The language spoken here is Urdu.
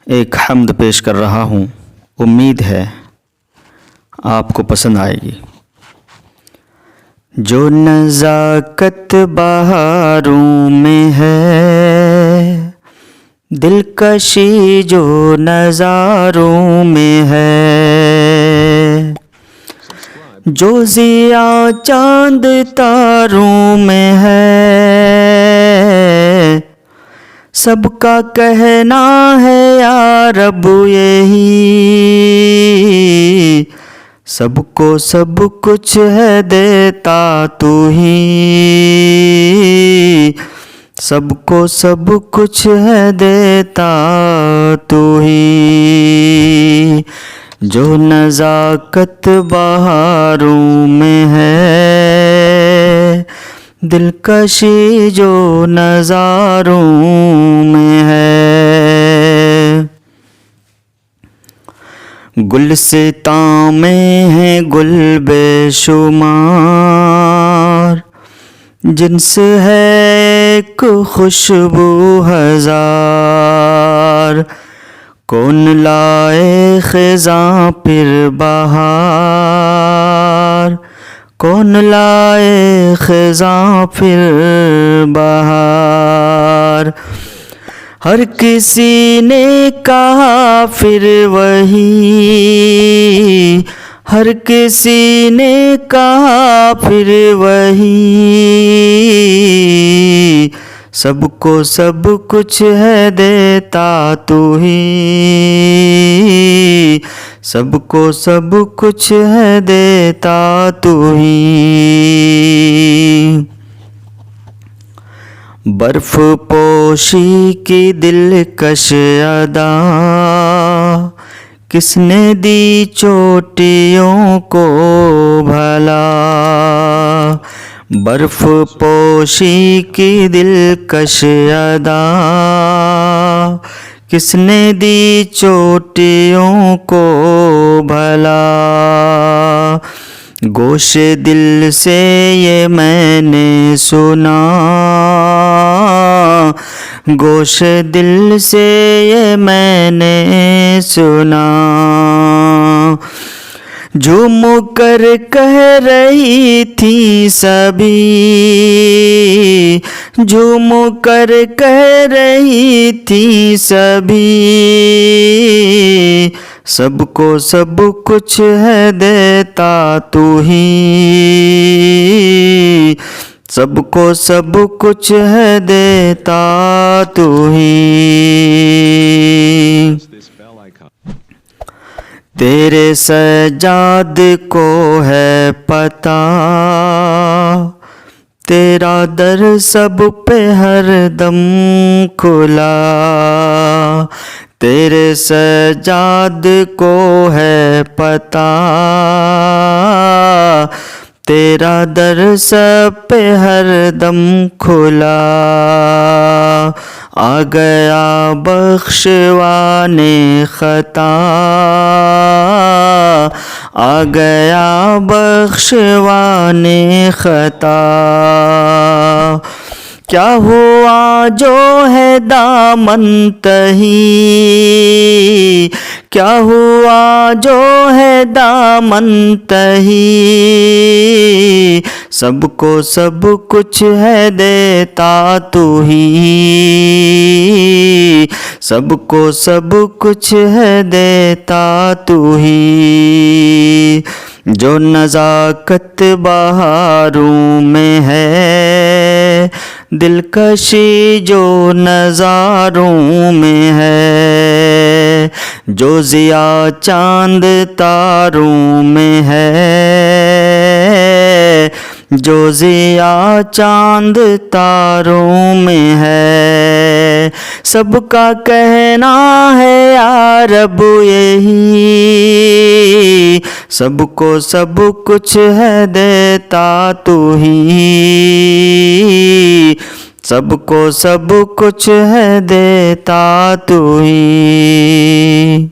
ایک حمد پیش کر رہا ہوں، امید ہے آپ کو پسند آئے گی۔ جو نزاکت بہاروں میں ہے، دلکشی جو نظاروں میں ہے، جو ضیاء چاند تاروں میں ہے، سب کا کہنا ہے یا رب یہی، سب کو سب کچھ ہے دیتا تو ہی، سب کو سب کچھ ہے دیتا تو ہی۔ جو نزاکت بہاروں میں ہے، دلکشی جو نظاروں میں ہے، گلستاں میں ہے گل بے شمار، جن سے ہے ایک خوشبو ہزار، کون لائے خزاں پھر بہار، کون لائے خزاں پھر بہار، ہر کسی نے کہا پھر وہی، ہر کسی نے کہا پھر وہی، سب کو سب کچھ ہے دیتا تو ہی، سب کو سب کچھ ہے دیتا تو ہی۔ برف پوشی کی دلکش ادا، کس نے دی چوٹیوں کو بھلا، برف پوشی کی دلکش ادا، کس نے دی چوٹیوں کو بھلا، گوش دل سے یہ میں نے سنا، گوش دل سے یہ میں نے سنا، جھوم کر کہہ رہی تھی سبھی، جھوم کر کہہ رہی تھی سبھی، سب کو سب کچھ ہے دیتا تو ہی، سب کو سب کچھ ہے دیتا تو ہی۔ تیرے سجاد کو ہے پتہ، تیرا در سب پہ ہر دم کھلا، تیرے سجاد کو ہے پتہ، تیرا در سب پہ ہر دم کھلا، آ گیا بخشوانے خطا، آ گیا بخشوانے خطا، کیا ہوا جو ہے دامن تہی، کیا ہوا جو ہے دامن تہی، سب کو سب کچھ ہے دیتا تو ہی، سب کو سب کچھ ہے دیتا تو ہی۔ جو نزاکت بہاروں میں ہے، دلکشی جو نظاروں میں ہے، جو ضیاء چاند تاروں میں ہے، جو ضیاء چاند تاروں میں ہے، سب کا کہنا ہے یا رب یہی، سب کو سب کچھ ہے دیتا تو ہی، سب کو سب کچھ ہے دیتا تو ہی۔